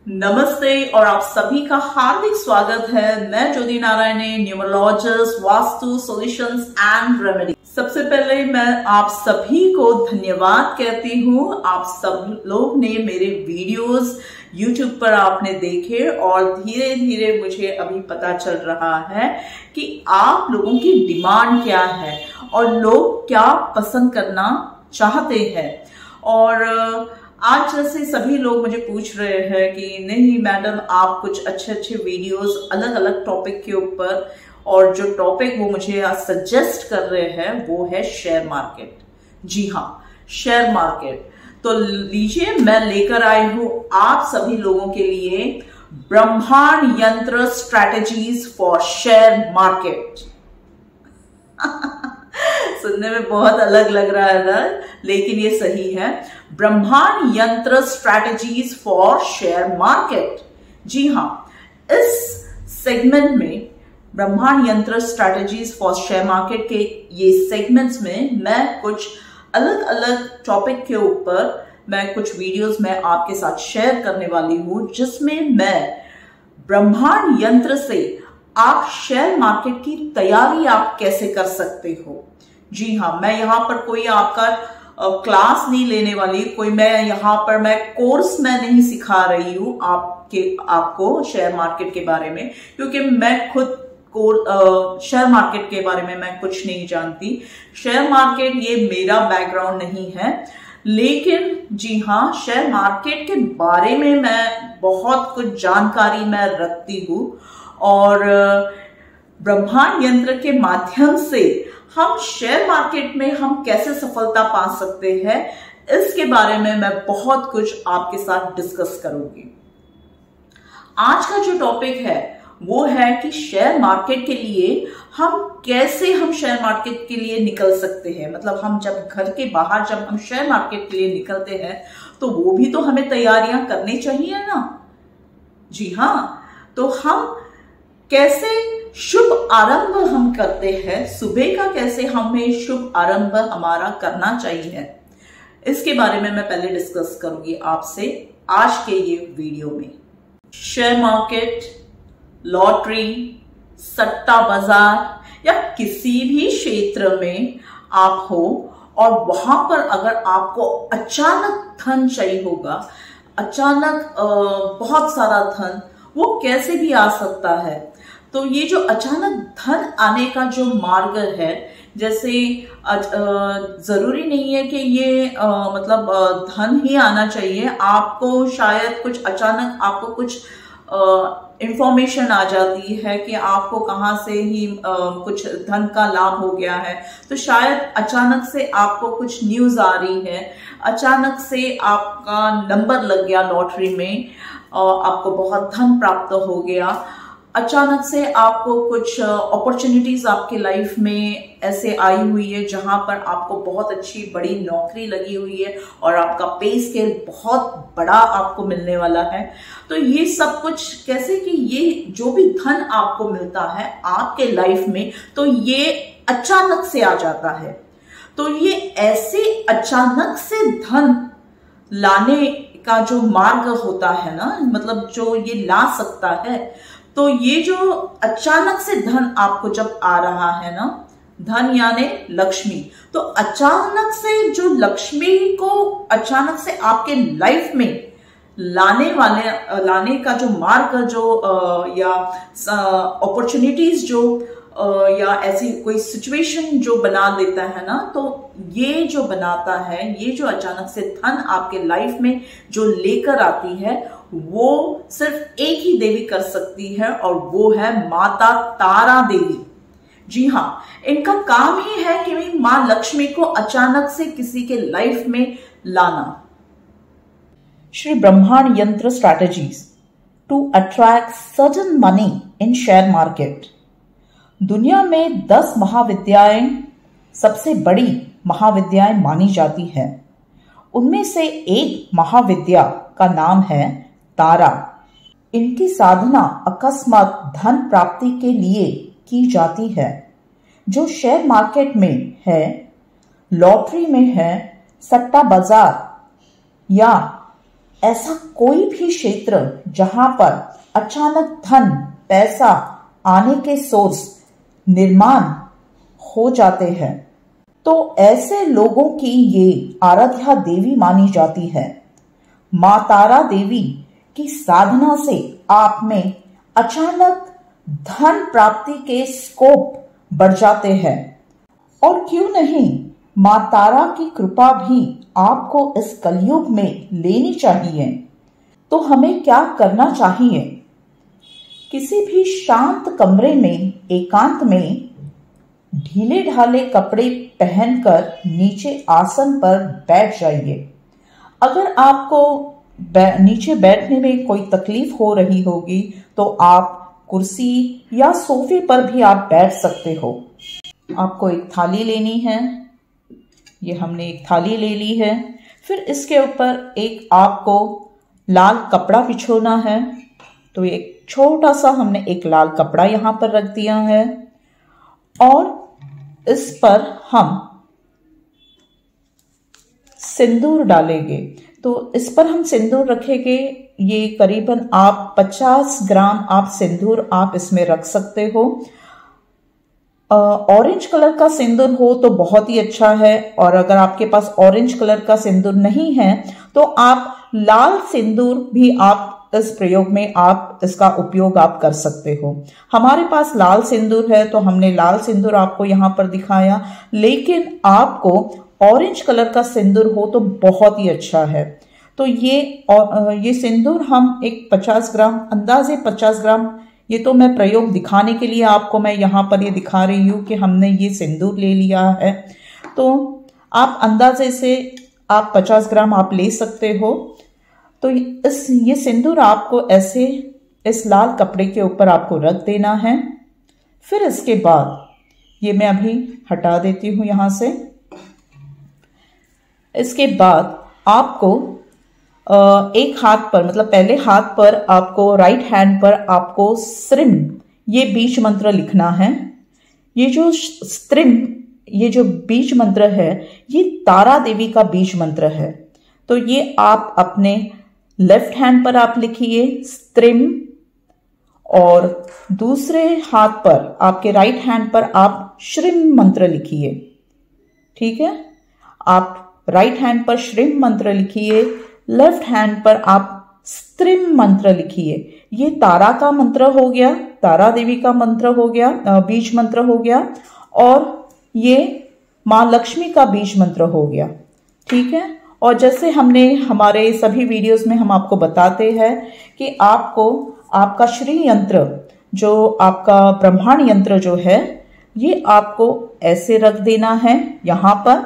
नमस्ते और आप सभी का हार्दिक स्वागत है। मैं Jyoti Narayan, numerologist, vastu solutions and remedy. सबसे पहले मैं आप सभी को धन्यवाद कहती हूँ। आप सब लोग ने मेरे वीडियोस YouTube पर आपने देखे और धीरे धीरे मुझे अभी पता चल रहा है कि आप लोगों की डिमांड क्या है और लोग क्या पसंद करना चाहते हैं। और आज जैसे सभी लोग मुझे पूछ रहे हैं कि नहीं मैडम, आप कुछ अच्छे वीडियोस अलग अलग टॉपिक के ऊपर, और जो टॉपिक वो मुझे आज सजेस्ट कर रहे हैं वो है शेयर मार्केट। जी हाँ, शेयर मार्केट। तो लीजिए, मैं लेकर आई हूं आप सभी लोगों के लिए ब्रह्मांड यंत्र स्ट्रैटेजीज फॉर शेयर मार्केट। सुनने में बहुत अलग लग रहा है ना, लेकिन ये सही है। ब्रह्मांड यंत्र स्ट्रैटेजीज फॉर शेयर मार्केट। जी हाँ, इस सेगमेंट में ब्रह्मांड यंत्र स्ट्रैटेजीज फॉर शेयर मार्केट के ये सेगमेंट्स में मैं कुछ अलग अलग टॉपिक के ऊपर मैं कुछ वीडियोस में आपके साथ शेयर करने वाली हूं, जिसमें मैं ब्रह्मांड यंत्र से आप शेयर मार्केट की तैयारी आप कैसे कर सकते हो। जी हाँ, मैं यहाँ पर कोई आपका क्लास नहीं लेने वाली, कोई मैं कोर्स में नहीं सिखा रही हूँ आपको शेयर मार्केट के बारे में, क्योंकि मैं खुद शेयर मार्केट के बारे में मैं कुछ नहीं जानती। शेयर मार्केट ये मेरा बैकग्राउंड नहीं है, लेकिन जी हाँ, शेयर मार्केट के बारे में मैं बहुत कुछ जानकारी मैं रखती हूँ। और ब्रह्मांड यंत्र के माध्यम से हम शेयर मार्केट में हम कैसे सफलता पा सकते हैं, इसके बारे में मैं बहुत कुछ आपके साथ डिस्कस करूंगी। आज का जो टॉपिक है वो है कि शेयर मार्केट के लिए हम शेयर मार्केट के लिए निकल सकते हैं। मतलब हम जब घर के बाहर जब हम शेयर मार्केट के लिए निकलते हैं तो वो भी तो हमें तैयारियां करनी चाहिए ना। जी हाँ, तो हम कैसे शुभ आरंभ हम करते हैं, सुबह का कैसे हमें शुभ आरंभ हमारा करना चाहिए, इसके बारे में मैं पहले डिस्कस करूंगी आपसे आज के ये वीडियो में। शेयर मार्केट, लॉटरी, सट्टा बाजार या किसी भी क्षेत्र में आप हो और वहां पर अगर आपको अचानक धन चाहिए होगा, अचानक बहुत सारा धन, वो कैसे भी आ सकता है। तो ये जो अचानक धन आने का जो मार्ग है, जैसे जरूरी नहीं है कि ये धन ही आना चाहिए। आपको शायद कुछ अचानक आपको कुछ इंफॉर्मेशन आ जाती है कि आपको कहाँ से ही कुछ धन का लाभ हो गया है, तो शायद अचानक से आपको कुछ न्यूज आ रही है, अचानक से आपका नंबर लग गया लॉटरी में और आपको बहुत धन प्राप्त हो गया, अचानक से आपको कुछ अपॉर्चुनिटीज आपके लाइफ में ऐसे आई हुई है जहां पर आपको बहुत अच्छी बड़ी नौकरी लगी हुई है और आपका पे स्केल बहुत बड़ा आपको मिलने वाला है। तो ये सब कुछ कैसे कि ये जो भी धन आपको मिलता है आपके लाइफ में, तो ये अचानक से आ जाता है। तो ये ऐसे अचानक से धन लाने का जो मार्ग होता है ना, मतलब जो ये ला सकता है, तो ये जो अचानक से धन आपको जब आ रहा है ना, धन यानी लक्ष्मी, तो अचानक से जो लक्ष्मी को अचानक से आपके लाइफ में लाने का जो मार्ग जो या अपॉर्चुनिटीज जो या ऐसी कोई सिचुएशन जो बना देता है ना, तो ये जो बनाता है, ये जो अचानक से धन आपके लाइफ में जो लेकर आती है, वो सिर्फ एक ही देवी कर सकती है और वो है माता तारा देवी। जी हाँ, इनका काम ही है कि मां लक्ष्मी को अचानक से किसी के लाइफ में लाना। श्री ब्रह्मांड यंत्र strategies to attract sudden money in share market. दुनिया में 10 महाविद्याएं सबसे बड़ी महाविद्याएं मानी जाती हैं। उनमें से एक महाविद्या का नाम है तारा। इनकी साधना अकस्मात धन प्राप्ति के लिए की जाती है। जो शेयर मार्केट में है, लॉटरी में है, सट्टा बाजार या ऐसा कोई भी क्षेत्र जहां पर अचानक धन पैसा आने के सोर्स निर्माण हो जाते हैं, तो ऐसे लोगों की ये आराध्या देवी मानी जाती है। मां तारा देवी की साधना से आप में अचानक धन प्राप्ति के स्कोप बढ़ जाते हैं। और क्यों नहीं, मां तारा की कृपा भी आपको इस कलयुग में लेनी चाहिए। तो हमें क्या करना चाहिए? किसी भी शांत कमरे में एकांत में ढीले ढाले कपड़े पहनकर नीचे आसन पर बैठ जाइए। अगर आपको नीचे बैठने में कोई तकलीफ हो रही होगी तो आप कुर्सी या सोफे पर भी आप बैठ सकते हो। आपको एक थाली लेनी है, ये हमने एक थाली ले ली है। फिर इसके ऊपर एक आपको लाल कपड़ा बिछोना है। तो एक छोटा सा हमने एक लाल कपड़ा यहां पर रख दिया है और इस पर हम सिंदूर डालेंगे। तो इस पर हम सिंदूर रखेंगे। ये करीबन आप 50 ग्राम आप सिंदूर आप इसमें रख सकते हो। ऑरेंज कलर का सिंदूर हो तो बहुत ही अच्छा है, और अगर आपके पास ऑरेंज कलर का सिंदूर नहीं है तो आप लाल सिंदूर भी आप इस प्रयोग में आप इसका उपयोग आप कर सकते हो। हमारे पास लाल सिंदूर है तो हमने लाल सिंदूर आपको यहां पर दिखाया, लेकिन आपको ऑरेंज कलर का सिंदूर हो तो बहुत ही अच्छा है। तो ये सिंदूर हम एक 50 ग्राम, अंदाजे 50 ग्राम, ये तो मैं प्रयोग दिखाने के लिए आपको मैं यहाँ पर ये दिखा रही हूँ कि हमने ये सिंदूर ले लिया है। तो आप अंदाजे से आप 50 ग्राम आप ले सकते हो। तो ये सिंदूर आपको ऐसे इस लाल कपड़े के ऊपर आपको रख देना है। फिर इसके बाद ये मैं अभी हटा देती हूँ यहाँ से। इसके बाद आपको एक हाथ पर, मतलब पहले हाथ पर आपको राइट हैंड पर आपको स्त्रिम ये बीज मंत्र लिखना है। ये जो स्त्रिम ये जो बीज मंत्र है ये तारा देवी का बीज मंत्र है। तो ये आप अपने लेफ्ट हैंड पर आप लिखिए स्त्रिम, और दूसरे हाथ पर आपके राइट हैंड पर आप श्रीम मंत्र लिखिए। ठीक है, आप राइट हैंड पर श्रीम मंत्र लिखिए, लेफ्ट हैंड पर आप स्त्रिम मंत्र लिखिए। ये तारा का मंत्र हो गया, तारा देवी का मंत्र हो गया, बीज मंत्र हो गया, और ये मां लक्ष्मी का बीज मंत्र हो गया। ठीक है, और जैसे हमने हमारे सभी वीडियोस में हम आपको बताते हैं कि आपको आपका श्री यंत्र, जो आपका ब्रह्मांड यंत्र जो है, ये आपको ऐसे रख देना है। यहाँ पर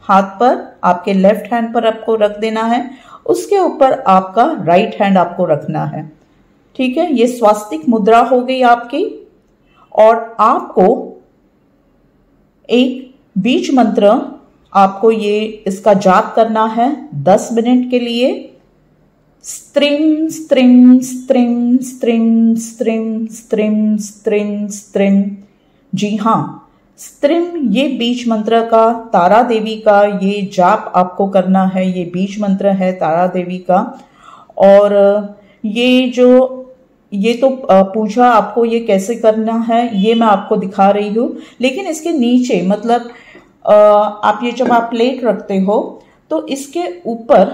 हाथ पर आपके लेफ्ट हैंड पर आपको रख देना है, उसके ऊपर आपका राइट हैंड आपको रखना है। ठीक है, ये स्वास्तिक मुद्रा हो गई आपकी। और आपको एक बीज मंत्र आपको ये इसका जाप करना है 10 मिनट के लिए। स्त्रिम स्त्रिम स्त्रिम स्त्रिम स्त्रिम स्त्रिम स्त्रिम स्त्रिम। जी हाँ, स्त्रिम ये बीज मंत्र का, तारा देवी का ये जाप आपको करना है। ये बीज मंत्र है तारा देवी का। और ये तो पूजा आपको ये कैसे करना है ये मैं आपको दिखा रही हूँ, लेकिन इसके नीचे मतलब आप ये जब आप प्लेट रखते हो तो इसके ऊपर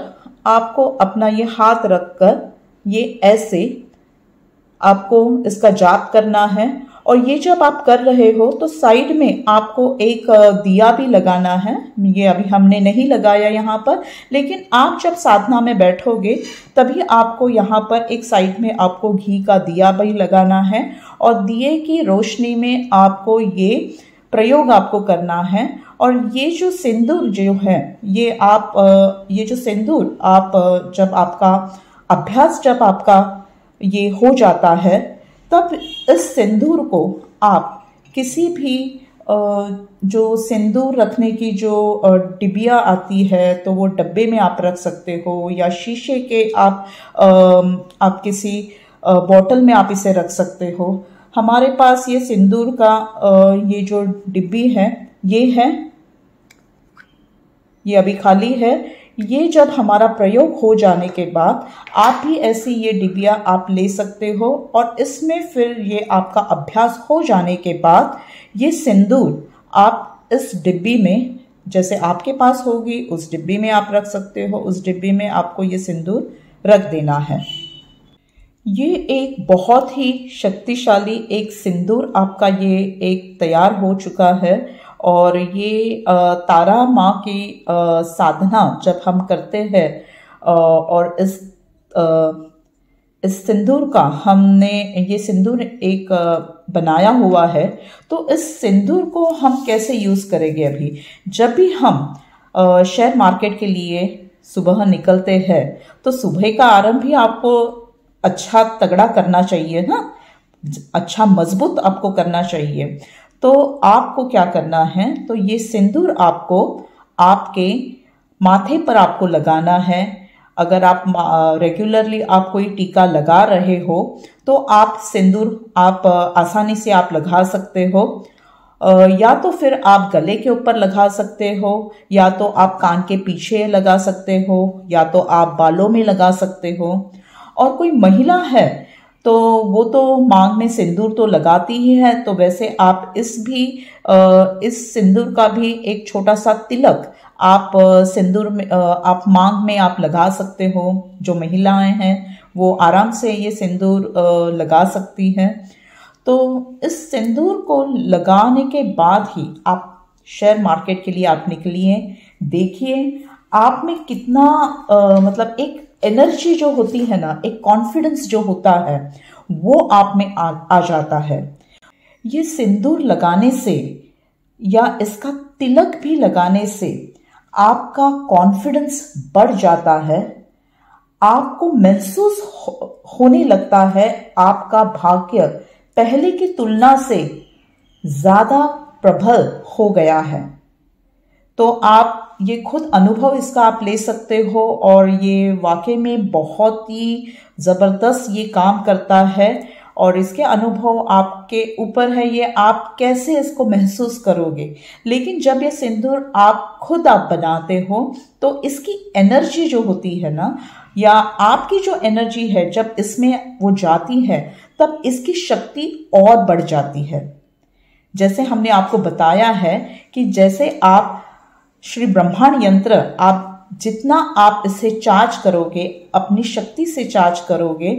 आपको अपना ये हाथ रखकर ये ऐसे आपको इसका जाप करना है। और ये जब आप कर रहे हो तो साइड में आपको एक दिया भी लगाना है। ये अभी हमने नहीं लगाया यहाँ पर, लेकिन आप जब साधना में बैठोगे तभी आपको यहाँ पर एक साइड में आपको घी का दिया भी लगाना है, और दिए की रोशनी में आपको ये प्रयोग आपको करना है। और ये जो सिंदूर जो है ये जो सिंदूर आप जब आपका अभ्यास जब आपका ये हो जाता है तब इस सिंदूर को आप किसी भी जो सिंदूर रखने की जो डिबिया आती है तो वो डब्बे में आप रख सकते हो, या शीशे के आप किसी बॉटल में आप इसे रख सकते हो। हमारे पास ये सिंदूर का ये जो डिब्बी है ये है, ये अभी खाली है। ये जब हमारा प्रयोग हो जाने के बाद आप भी ऐसी ये डिबिया आप ले सकते हो, और इसमें फिर ये आपका अभ्यास हो जाने के बाद ये सिंदूर आप इस डिब्बी में, जैसे आपके पास होगी उस डिब्बी में आप रख सकते हो, उस डिब्बी में आपको ये सिंदूर रख देना है। ये एक बहुत ही शक्तिशाली एक सिंदूर आपका ये एक तैयार हो चुका है। और ये तारा माँ की साधना जब हम करते हैं और इस सिंदूर का हमने ये सिंदूर एक बनाया हुआ है, तो इस सिंदूर को हम कैसे यूज करेंगे? अभी जब भी हम शेयर मार्केट के लिए सुबह निकलते हैं तो सुबह का आरंभ भी आपको अच्छा तगड़ा करना चाहिए ना, अच्छा मजबूत आपको करना चाहिए। तो आपको क्या करना है, तो ये सिंदूर आपको आपके माथे पर आपको लगाना है। अगर आप रेगुलरली आप कोई टीका लगा रहे हो तो आप सिंदूर आप आसानी से आप लगा सकते हो, या तो फिर आप गले के ऊपर लगा सकते हो, या तो आप कान के पीछे लगा सकते हो, या तो आप बालों में लगा सकते हो। और कोई महिला है तो वो तो मांग में सिंदूर तो लगाती ही है, तो वैसे आप इस सिंदूर का भी एक छोटा सा तिलक आप सिंदूर में आप मांग में आप लगा सकते हो। जो महिलाएं हैं वो आराम से ये सिंदूर लगा सकती हैं। तो इस सिंदूर को लगाने के बाद ही आप शेयर मार्केट के लिए आप निकलिए। देखिए आप में कितना मतलब एक एनर्जी जो होती है ना, एक कॉन्फिडेंस जो होता है वो आप में आ जाता है। ये सिंदूर लगाने से या इसका तिलक भी लगाने से आपका कॉन्फिडेंस बढ़ जाता है। आपको महसूस होने लगता है आपका भाग्य पहले की तुलना से ज्यादा प्रबल हो गया है। तो आप ये खुद अनुभव इसका आप ले सकते हो, और ये वाकई में बहुत ही जबरदस्त ये काम करता है। और इसके अनुभव आपके ऊपर है, ये आप कैसे इसको महसूस करोगे। लेकिन जब ये सिंदूर आप खुद आप बनाते हो तो इसकी एनर्जी जो होती है ना, या आपकी जो एनर्जी है जब इसमें वो जाती है तब इसकी शक्ति और बढ़ जाती है। जैसे हमने आपको बताया है कि जैसे आप श्री ब्रह्मांड यंत्र आप जितना आप इसे चार्ज करोगे, अपनी शक्ति से चार्ज करोगे,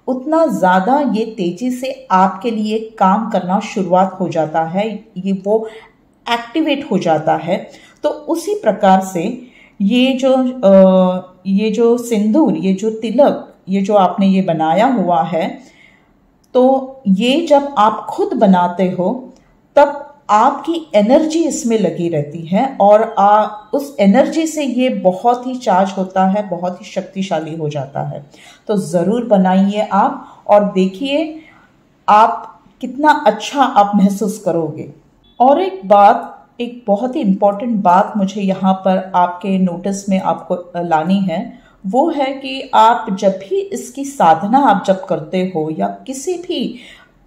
उतना ज्यादा ये तेजी से आपके लिए काम करना शुरुआत हो जाता है, ये वो एक्टिवेट हो जाता है। तो उसी प्रकार से ये जो सिंदूर, ये जो तिलक, ये जो आपने ये बनाया हुआ है, तो ये जब आप खुद बनाते हो तब आपकी एनर्जी इसमें लगी रहती है, और उस एनर्जी से ये बहुत ही चार्ज होता है, बहुत ही शक्तिशाली हो जाता है। तो जरूर बनाइए आप और देखिए आप कितना अच्छा आप महसूस करोगे। और एक बहुत ही इंपॉर्टेंट बात मुझे यहाँ पर आपके नोटिस में आपको लानी है, वो है कि आप जब भी इसकी साधना आप जब करते हो, या किसी भी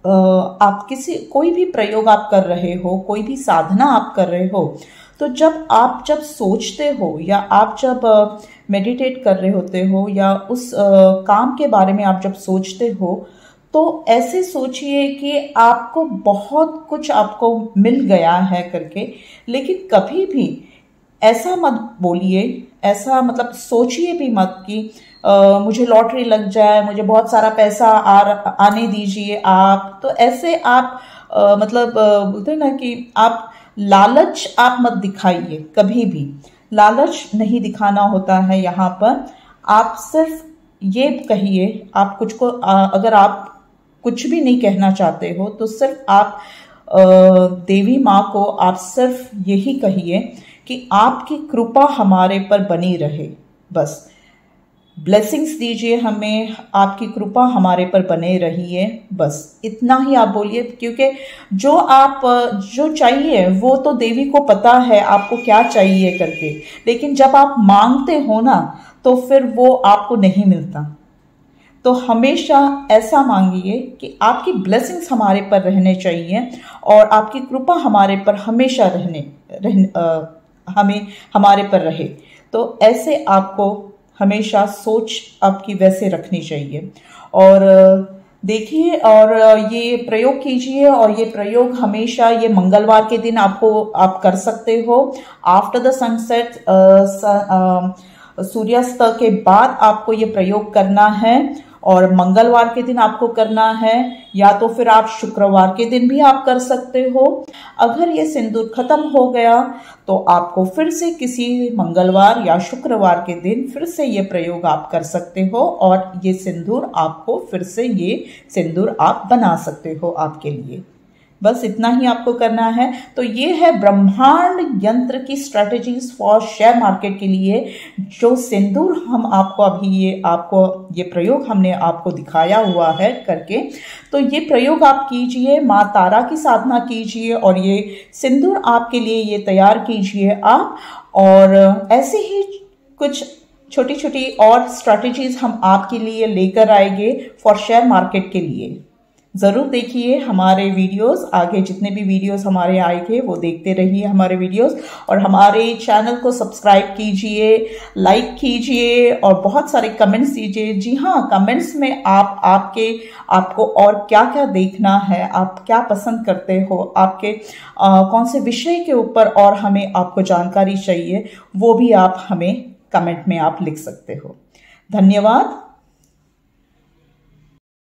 आप कोई भी प्रयोग आप कर रहे हो, कोई भी साधना आप कर रहे हो, तो जब सोचते हो या आप जब मेडिटेट कर रहे होते हो, या उस काम के बारे में आप जब सोचते हो, तो ऐसे सोचिए कि आपको बहुत कुछ आपको मिल गया है करके। लेकिन कभी भी ऐसा मत बोलिए, ऐसा मतलब सोचिए भी मत कि मुझे लॉटरी लग जाए, मुझे बहुत सारा पैसा आने दीजिए आप। तो ऐसे आप बोलते हैं ना कि आप लालच आप मत दिखाइए, कभी भी लालच नहीं दिखाना होता है यहाँ पर। आप सिर्फ ये कहिए, आप अगर आप कुछ भी नहीं कहना चाहते हो तो सिर्फ आप देवी माँ को आप सिर्फ यही कहिए कि आपकी कृपा हमारे पर बनी रहे। बस ब्लेसिंग्स दीजिए हमें, आपकी कृपा हमारे पर बने रही है, बस इतना ही आप बोलिए। क्योंकि जो चाहिए वो तो देवी को पता है आपको क्या चाहिए करके, लेकिन जब आप मांगते हो ना तो फिर वो आपको नहीं मिलता। तो हमेशा ऐसा मांगिए कि आपकी ब्लेसिंग्स हमारे पर रहने चाहिए और आपकी कृपा हमारे पर हमेशा हमारे पर रहे। तो ऐसे आपको हमेशा सोच आपकी वैसे रखनी चाहिए। और देखिए और ये प्रयोग कीजिए, और ये प्रयोग हमेशा ये मंगलवार के दिन आप कर सकते हो। आफ्टर द सनसेट, सूर्यास्त के बाद आपको ये प्रयोग करना है, और मंगलवार के दिन आपको करना है, या तो फिर आप शुक्रवार के दिन भी आप कर सकते हो। अगर ये सिंदूर खत्म हो गया तो आपको फिर से किसी मंगलवार या शुक्रवार के दिन फिर से ये प्रयोग आप कर सकते हो, और ये सिंदूर आपको फिर से ये सिंदूर आप बना सकते हो आपके लिए। बस इतना ही आपको करना है। तो ये है ब्रह्मांड यंत्र की स्ट्रेटेजीज फॉर शेयर मार्केट के लिए, जो सिंदूर हम आपको अभी ये प्रयोग हमने आपको दिखाया हुआ है करके। तो ये प्रयोग आप कीजिए, माँ तारा की साधना कीजिए, और ये सिंदूर आपके लिए ये तैयार कीजिए आप। और ऐसे ही कुछ छोटी छोटी और स्ट्रेटेजीज हम आपके लिए लेकर आएंगे फॉर शेयर मार्केट के लिए। ज़रूर देखिए हमारे वीडियोस, आगे जितने भी वीडियोस हमारे आएंगे वो देखते रहिए हमारे वीडियोस, और हमारे चैनल को सब्सक्राइब कीजिए, लाइक कीजिए, और बहुत सारे कमेंट्स दीजिए। जी हाँ, कमेंट्स में आपको और क्या क्या देखना है, आप क्या पसंद करते हो, आपके कौन से विषय के ऊपर और हमें आपको जानकारी चाहिए, वो भी आप हमें कमेंट में आप लिख सकते हो। धन्यवाद।